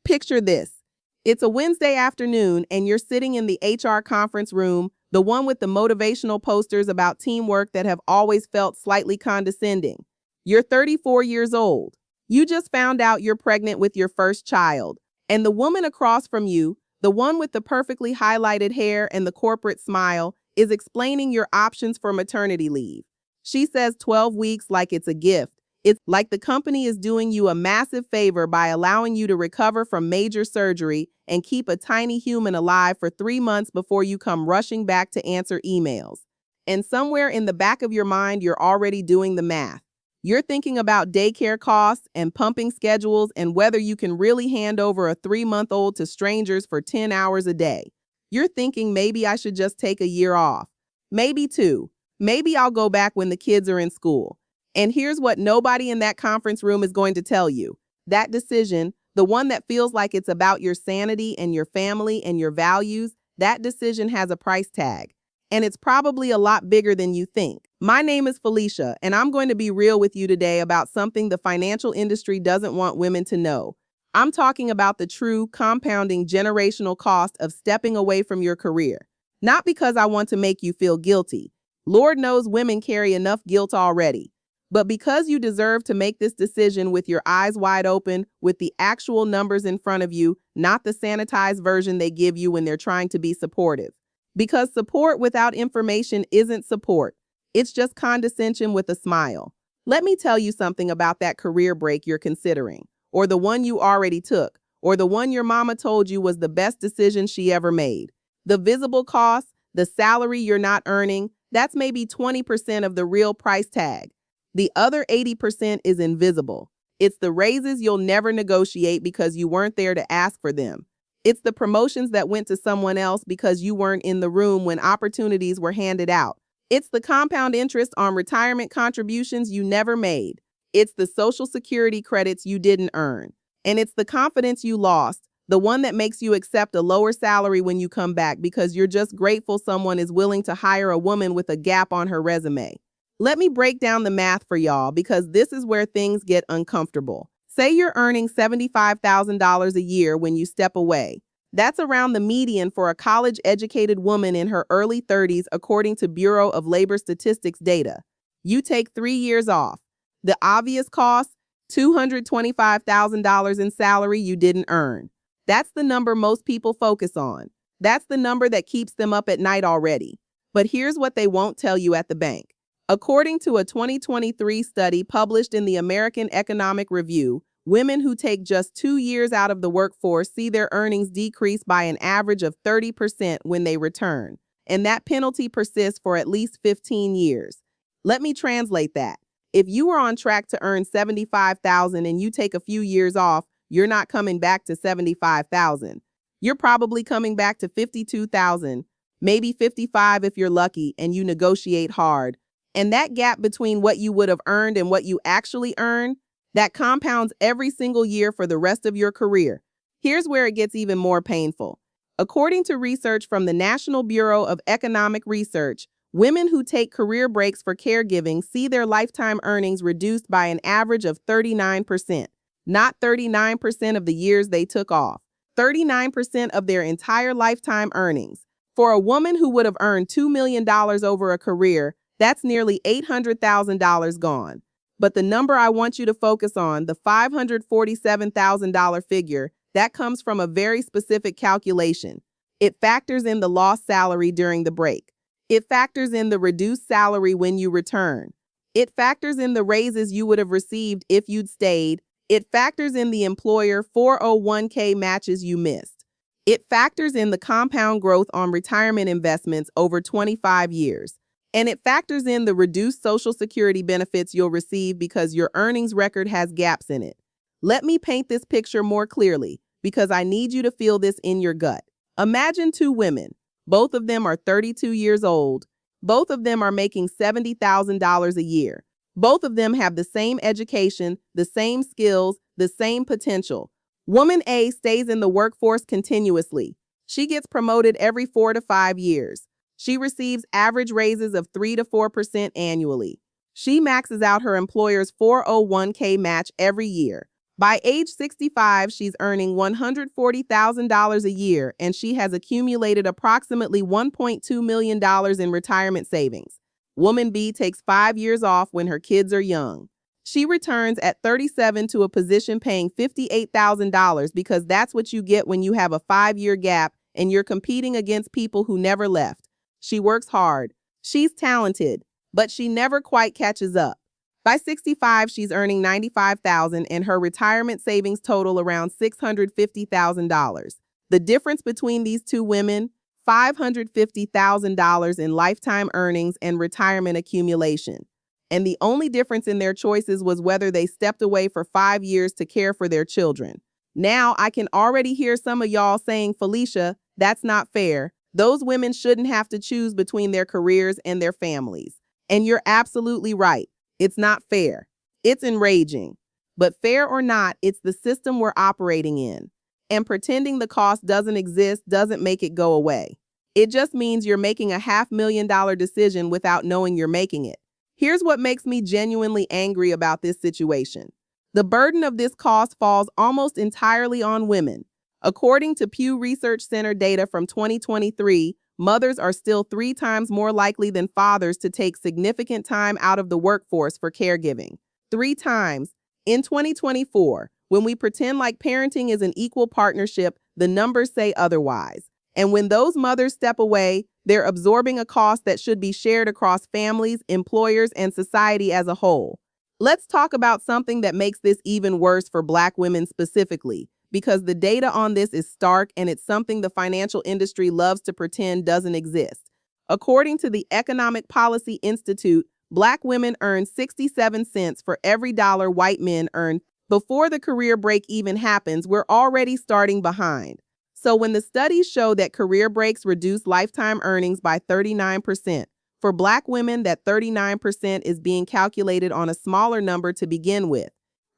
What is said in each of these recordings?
Picture this. It's a Wednesday afternoon and you're sitting in the HR conference room, the one with the motivational posters about teamwork that have always felt slightly condescending. You're 34 years old. You just found out you're pregnant with your first child. And the woman across from you, the one with the perfectly highlighted hair and the corporate smile, is explaining your options for maternity leave. She says 12 weeks like it's a gift. It's like the company is doing you a massive favor by allowing you to recover from major surgery and keep a tiny human alive for 3 months before you come rushing back to answer emails. And somewhere in the back of your mind, you're already doing the math. You're thinking about daycare costs and pumping schedules and whether you can really hand over a 3-month-old to strangers for 10 hours a day. You're thinking maybe I should just take a year off. Maybe 2. Maybe I'll go back when the kids are in school. And here's what nobody in that conference room is going to tell you. That decision, the one that feels like it's about your sanity and your family and your values, that decision has a price tag. And it's probably a lot bigger than you think. My name is Felicia, and I'm going to be real with you today about something the financial industry doesn't want women to know. I'm talking about the true, compounding generational cost of stepping away from your career. Not because I want to make you feel guilty. Lord knows women carry enough guilt already. But because you deserve to make this decision with your eyes wide open, with the actual numbers in front of you, not the sanitized version they give you when they're trying to be supportive. Because support without information isn't support. It's just condescension with a smile. Let me tell you something about that career break you're considering, or the one you already took, or the one your mama told you was the best decision she ever made. The visible cost, the salary you're not earning, that's maybe 20% of the real price tag. The other 80% is invisible. It's the raises you'll never negotiate because you weren't there to ask for them. It's the promotions that went to someone else because you weren't in the room when opportunities were handed out. It's the compound interest on retirement contributions you never made. It's the Social Security credits you didn't earn. And it's the confidence you lost, the one that makes you accept a lower salary when you come back because you're just grateful someone is willing to hire a woman with a gap on her resume. Let me break down the math for y'all because this is where things get uncomfortable. Say you're earning $75,000 a year when you step away. That's around the median for a college-educated woman in her early 30s according to Bureau of Labor Statistics data. You take 3 years off. The obvious cost, $225,000 in salary you didn't earn. That's the number most people focus on. That's the number that keeps them up at night already. But here's what they won't tell you at the bank. According to a 2023 study published in the American Economic Review, women who take just 2 years out of the workforce see their earnings decrease by an average of 30% when they return. And that penalty persists for at least 15 years. Let me translate that. If you were on track to earn $75,000 and you take a few years off, you're not coming back to $75,000. You're probably coming back to $52,000, maybe $55,000 if you're lucky and you negotiate hard. And that gap between what you would have earned and what you actually earn, that compounds every single year for the rest of your career. Here's where it gets even more painful. According to research from the National Bureau of Economic Research, women who take career breaks for caregiving see their lifetime earnings reduced by an average of 39%. Not 39% of the years they took off, 39% of their entire lifetime earnings. For a woman who would have earned $2 million over a career, that's nearly $800,000 gone. But the number I want you to focus on, the $547,000 figure, that comes from a very specific calculation. It factors in the lost salary during the break. It factors in the reduced salary when you return. It factors in the raises you would have received if you'd stayed. It factors in the employer 401k matches you missed. It factors in the compound growth on retirement investments over 25 years. And it factors in the reduced Social Security benefits you'll receive because your earnings record has gaps in it. Let me paint this picture more clearly because I need you to feel this in your gut. Imagine 2 women. Both of them are 32 years old. Both of them are making $70,000 a year. Both of them have the same education, the same skills, the same potential. Woman A stays in the workforce continuously. She gets promoted every 4 to 5 years. She receives average raises of 3 to 4% annually. She maxes out her employer's 401k match every year. By age 65, she's earning $140,000 a year, and she has accumulated approximately $1.2 million in retirement savings. Woman B takes 5 years off when her kids are young. She returns at 37 to a position paying $58,000 because that's what you get when you have a 5-year gap and you're competing against people who never left. She works hard. She's talented, but she never quite catches up. By 65, she's earning $95,000 and her retirement savings total around $650,000. The difference between these two women, $550,000 in lifetime earnings and retirement accumulation. And the only difference in their choices was whether they stepped away for 5 years to care for their children. Now I can already hear some of y'all saying, Felicia, that's not fair. Those women shouldn't have to choose between their careers and their families. And you're absolutely right. It's not fair. It's enraging. But fair or not, it's the system we're operating in. And pretending the cost doesn't exist doesn't make it go away. It just means you're making a $500,000 decision without knowing you're making it. Here's what makes me genuinely angry about this situation. The burden of this cost falls almost entirely on women. According to Pew Research Center data from 2023, mothers are still 3 times more likely than fathers to take significant time out of the workforce for caregiving. 3 times. In 2024, when we pretend like parenting is an equal partnership, the numbers say otherwise. And when those mothers step away, they're absorbing a cost that should be shared across families, employers, and society as a whole. Let's talk about something that makes this even worse for Black women specifically, because the data on this is stark and it's something the financial industry loves to pretend doesn't exist. According to the Economic Policy Institute, Black women earn 67 cents for every dollar white men earn. Before the career break even happens, we're already starting behind. So when the studies show that career breaks reduce lifetime earnings by 39%, for Black women that 39% is being calculated on a smaller number to begin with.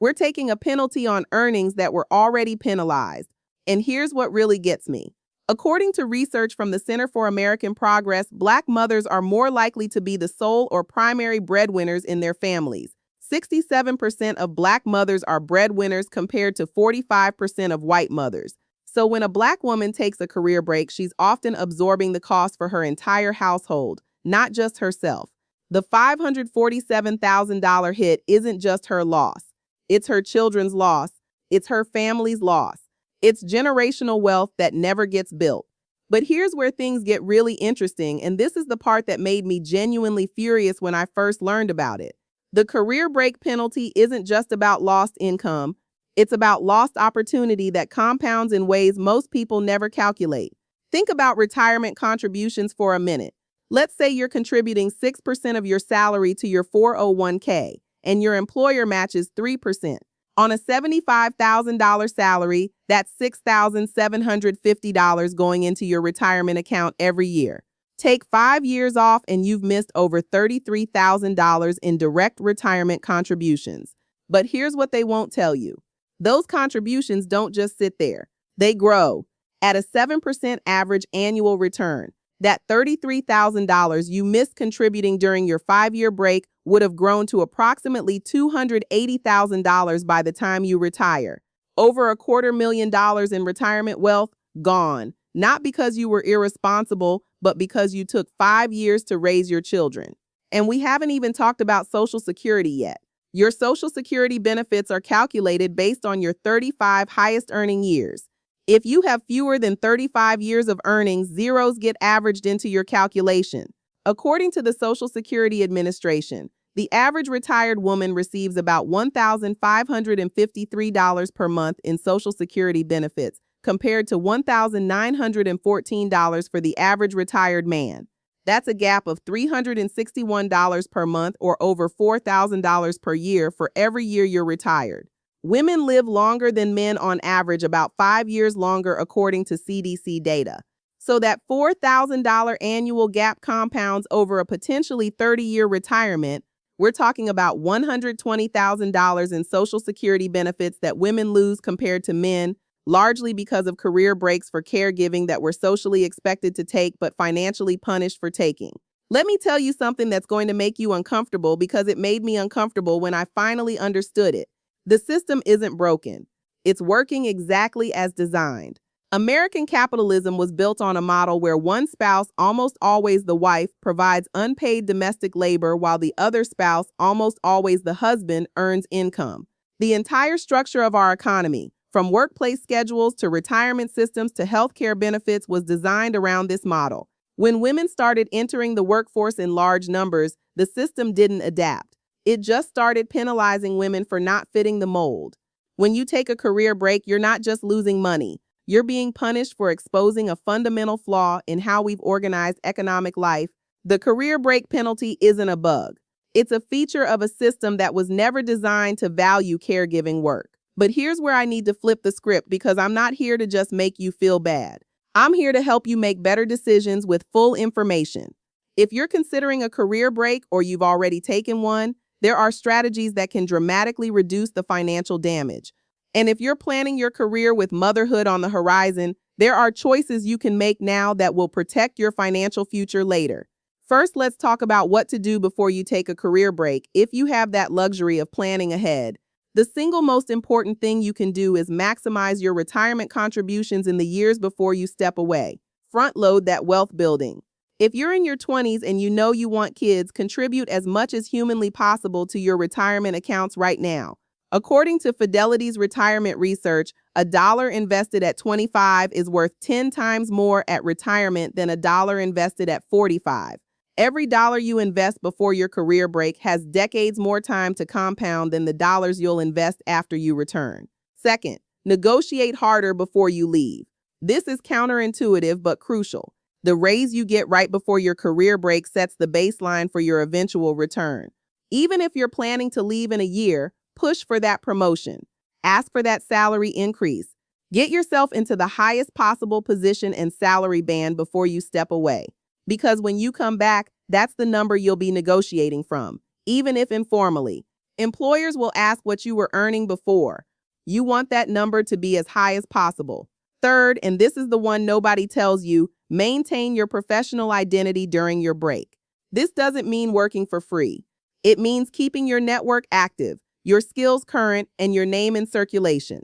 We're taking a penalty on earnings that were already penalized. And here's what really gets me. According to research from the Center for American Progress, Black mothers are more likely to be the sole or primary breadwinners in their families. 67% of Black mothers are breadwinners compared to 45% of white mothers. So when a Black woman takes a career break, she's often absorbing the cost for her entire household, not just herself. The $547,000 hit isn't just her loss. It's her children's loss. It's her family's loss. It's generational wealth that never gets built. But here's where things get really interesting, and this is the part that made me genuinely furious when I first learned about it. The career break penalty isn't just about lost income. It's about lost opportunity that compounds in ways most people never calculate. Think about retirement contributions for a minute. Let's say you're contributing 6% of your salary to your 401k, and your employer matches 3%. On a $75,000 salary, that's $6,750 going into your retirement account every year. Take 5 years off and you've missed over $33,000 in direct retirement contributions. But here's what they won't tell you. Those contributions don't just sit there. They grow at a 7% average annual return. That $33,000 you missed contributing during your 5-year break would have grown to approximately $280,000 by the time you retire. Over $250,000 in retirement wealth, gone. Not because you were irresponsible, but because you took 5 years to raise your children. And we haven't even talked about Social Security yet. Your Social Security benefits are calculated based on your 35 highest earning years. If you have fewer than 35 years of earnings, zeros get averaged into your calculation. According to the Social Security Administration, the average retired woman receives about $1,553 per month in Social Security benefits, compared to $1,914 for the average retired man. That's a gap of $361 per month or over $4,000 per year for every year you're retired. Women live longer than men on average, about 5 years longer according to CDC data. So that $4,000 annual gap compounds over a potentially 30-year retirement. We're talking about $120,000 in Social Security benefits that women lose compared to men, largely because of career breaks for caregiving that were socially expected to take but financially punished for taking. Let me tell you something that's going to make you uncomfortable because it made me uncomfortable when I finally understood it. The system isn't broken. It's working exactly as designed. American capitalism was built on a model where one spouse, almost always the wife, provides unpaid domestic labor while the other spouse, almost always the husband, earns income. The entire structure of our economy, from workplace schedules to retirement systems to healthcare benefits, was designed around this model. When women started entering the workforce in large numbers, the system didn't adapt. It just started penalizing women for not fitting the mold. When you take a career break, you're not just losing money. You're being punished for exposing a fundamental flaw in how we've organized economic life. The career break penalty isn't a bug. It's a feature of a system that was never designed to value caregiving work. But here's where I need to flip the script, because I'm not here to just make you feel bad. I'm here to help you make better decisions with full information. If you're considering a career break or you've already taken one, there are strategies that can dramatically reduce the financial damage. And if you're planning your career with motherhood on the horizon, there are choices you can make now that will protect your financial future later. First, let's talk about what to do before you take a career break if you have that luxury of planning ahead. The single most important thing you can do is maximize your retirement contributions in the years before you step away. Front load that wealth building. If you're in your 20s and you know you want kids, contribute as much as humanly possible to your retirement accounts right now. According to Fidelity's retirement research, a dollar invested at 25 is worth 10 times more at retirement than a dollar invested at 45. Every dollar you invest before your career break has decades more time to compound than the dollars you'll invest after you return. Second, negotiate harder before you leave. This is counterintuitive but crucial. The raise you get right before your career break sets the baseline for your eventual return. Even if you're planning to leave in a year, push for that promotion. Ask for that salary increase. Get yourself into the highest possible position and salary band before you step away. Because when you come back, that's the number you'll be negotiating from, even if informally. Employers will ask what you were earning before. You want that number to be as high as possible. Third, and this is the one nobody tells you, maintain your professional identity during your break. This doesn't mean working for free. It means keeping your network active, your skills current, and your name in circulation.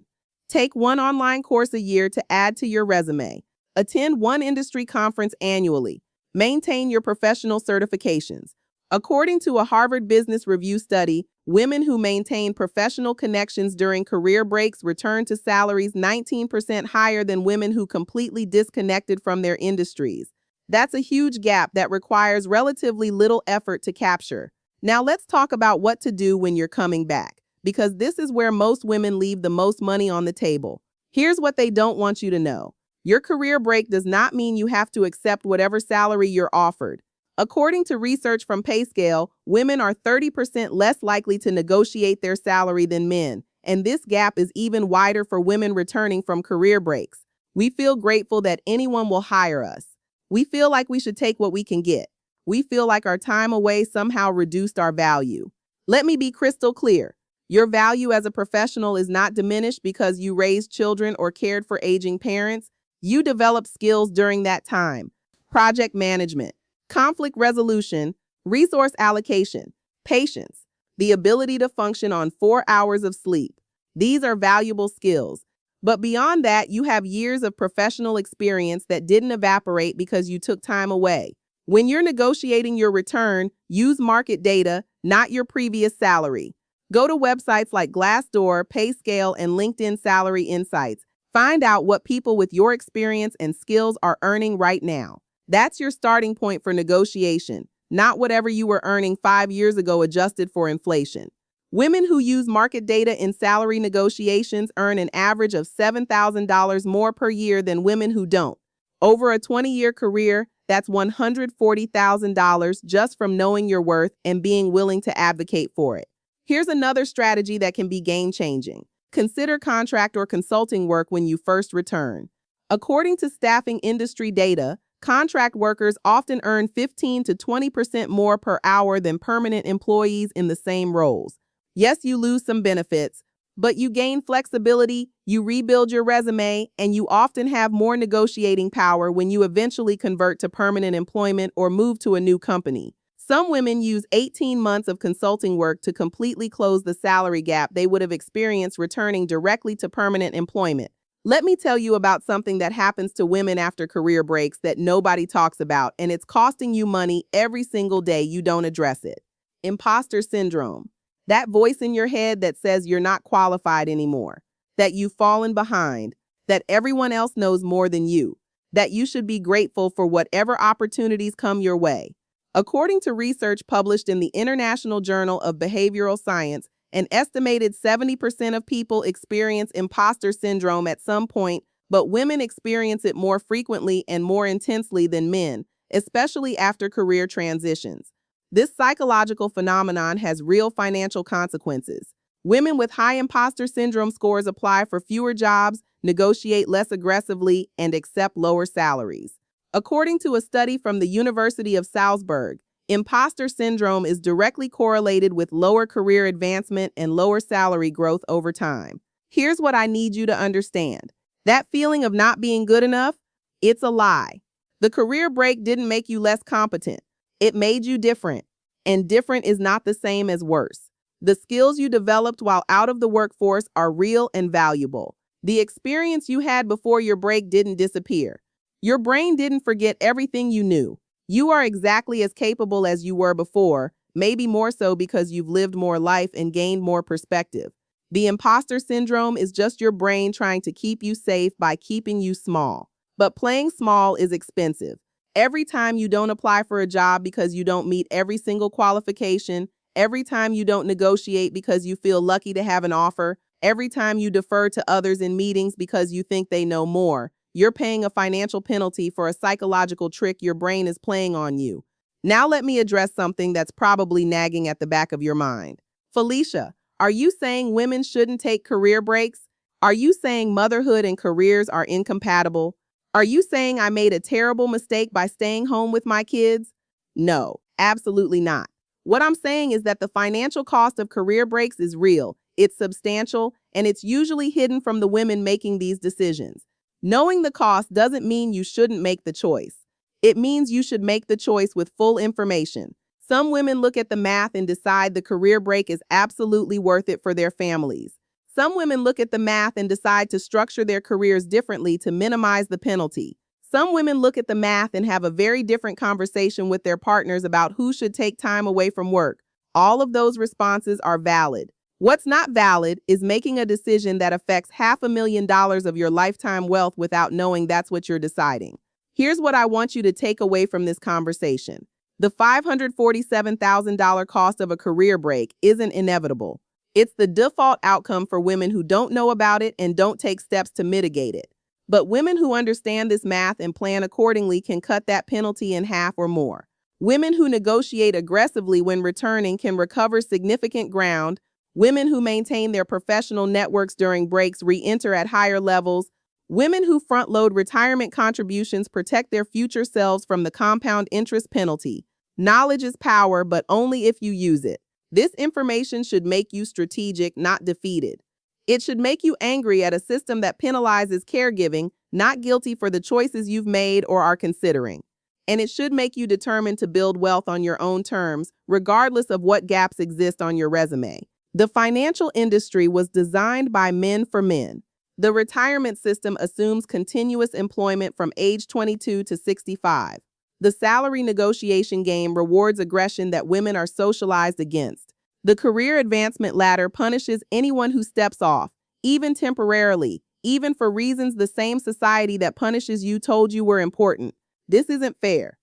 Take one online course a year to add to your resume. Attend one industry conference annually. Maintain your professional certifications. According to a Harvard Business Review study, women who maintain professional connections during career breaks return to salaries 19% higher than women who completely disconnected from their industries. That's a huge gap that requires relatively little effort to capture. Now let's talk about what to do when you're coming back, because this is where most women leave the most money on the table. Here's what they don't want you to know. Your career break does not mean you have to accept whatever salary you're offered. According to research from PayScale, women are 30% less likely to negotiate their salary than men, and this gap is even wider for women returning from career breaks. We feel grateful that anyone will hire us. We feel like we should take what we can get. We feel like our time away somehow reduced our value. Let me be crystal clear. Your value as a professional is not diminished because you raised children or cared for aging parents. You developed skills during that time: project management, conflict resolution, resource allocation, patience, the ability to function on 4 hours of sleep. These are valuable skills. But beyond that, you have years of professional experience that didn't evaporate because you took time away. When you're negotiating your return, use market data, not your previous salary. Go to websites like Glassdoor, PayScale, and LinkedIn Salary Insights. Find out what people with your experience and skills are earning right now. That's your starting point for negotiation, not whatever you were earning 5 years ago adjusted for inflation. Women who use market data in salary negotiations earn an average of $7,000 more per year than women who don't. Over a 20-year career, that's $140,000 just from knowing your worth and being willing to advocate for it. Here's another strategy that can be game-changing. Consider contract or consulting work when you first return. According to staffing industry data, contract workers often earn 15 to 20% more per hour than permanent employees in the same roles. Yes, you lose some benefits, but you gain flexibility, you rebuild your resume, and you often have more negotiating power when you eventually convert to permanent employment or move to a new company. Some women use 18 months of consulting work to completely close the salary gap they would have experienced returning directly to permanent employment. Let me tell you about something that happens to women after career breaks that nobody talks about, and it's costing you money every single day you don't address it. Imposter syndrome. That voice in your head that says you're not qualified anymore, that you've fallen behind, that everyone else knows more than you, that you should be grateful for whatever opportunities come your way. According to research published in the International Journal of Behavioral Science, an estimated 70% of people experience imposter syndrome at some point, but women experience it more frequently and more intensely than men, especially after career transitions. This psychological phenomenon has real financial consequences. Women with high imposter syndrome scores apply for fewer jobs, negotiate less aggressively, and accept lower salaries. According to a study from the University of Salzburg, imposter syndrome is directly correlated with lower career advancement and lower salary growth over time. Here's what I need you to understand. That feeling of not being good enough, it's a lie. The career break didn't make you less competent. It made you different, and different is not the same as worse. The skills you developed while out of the workforce are real and valuable. The experience you had before your break didn't disappear. Your brain didn't forget everything you knew. You are exactly as capable as you were before, maybe more so because you've lived more life and gained more perspective. The imposter syndrome is just your brain trying to keep you safe by keeping you small. But playing small is expensive. Every time you don't apply for a job because you don't meet every single qualification, every time you don't negotiate because you feel lucky to have an offer, every time you defer to others in meetings because you think they know more, you're paying a financial penalty for a psychological trick your brain is playing on you. Now let me address something that's probably nagging at the back of your mind. Felicia, are you saying women shouldn't take career breaks? Are you saying motherhood and careers are incompatible? Are you saying I made a terrible mistake by staying home with my kids? No, absolutely not. What I'm saying is that the financial cost of career breaks is real, it's substantial, and it's usually hidden from the women making these decisions. Knowing the cost doesn't mean you shouldn't make the choice. It means you should make the choice with full information. Some women look at the math and decide the career break is absolutely worth it for their families. Some women look at the math and decide to structure their careers differently to minimize the penalty. Some women look at the math and have a very different conversation with their partners about who should take time away from work. All of those responses are valid. What's not valid is making a decision that affects $500,000 of your lifetime wealth without knowing that's what you're deciding. Here's what I want you to take away from this conversation. The $547,000 cost of a career break isn't inevitable. It's the default outcome for women who don't know about it and don't take steps to mitigate it. But women who understand this math and plan accordingly can cut that penalty in half or more. Women who negotiate aggressively when returning can recover significant ground. Women who maintain their professional networks during breaks re-enter at higher levels. Women who front-load retirement contributions protect their future selves from the compound interest penalty. Knowledge is power, but only if you use it. This information should make you strategic, not defeated. It should make you angry at a system that penalizes caregiving, not guilty for the choices you've made or are considering. And it should make you determined to build wealth on your own terms, regardless of what gaps exist on your resume. The financial industry was designed by men for men. The retirement system assumes continuous employment from age 22 to 65. The salary negotiation game rewards aggression that women are socialized against. The career advancement ladder punishes anyone who steps off, even temporarily, even for reasons the same society that punishes you told you were important. This isn't fair.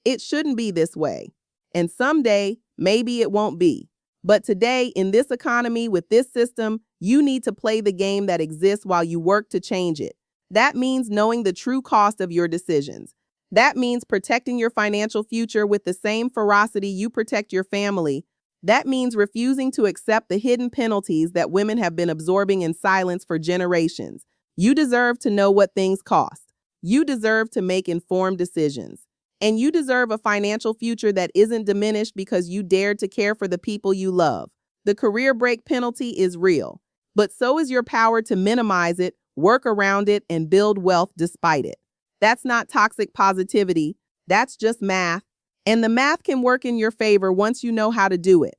It shouldn't be this way. And someday, maybe it won't be. But today, in this economy, with this system, you need to play the game that exists while you work to change it. That means knowing the true cost of your decisions. That means protecting your financial future with the same ferocity you protect your family. That means refusing to accept the hidden penalties that women have been absorbing in silence for generations. You deserve to know what things cost. You deserve to make informed decisions. And you deserve a financial future that isn't diminished because you dared to care for the people you love. The career break penalty is real, but so is your power to minimize it, work around it, and build wealth despite it. That's not toxic positivity. That's just math. And the math can work in your favor once you know how to do it.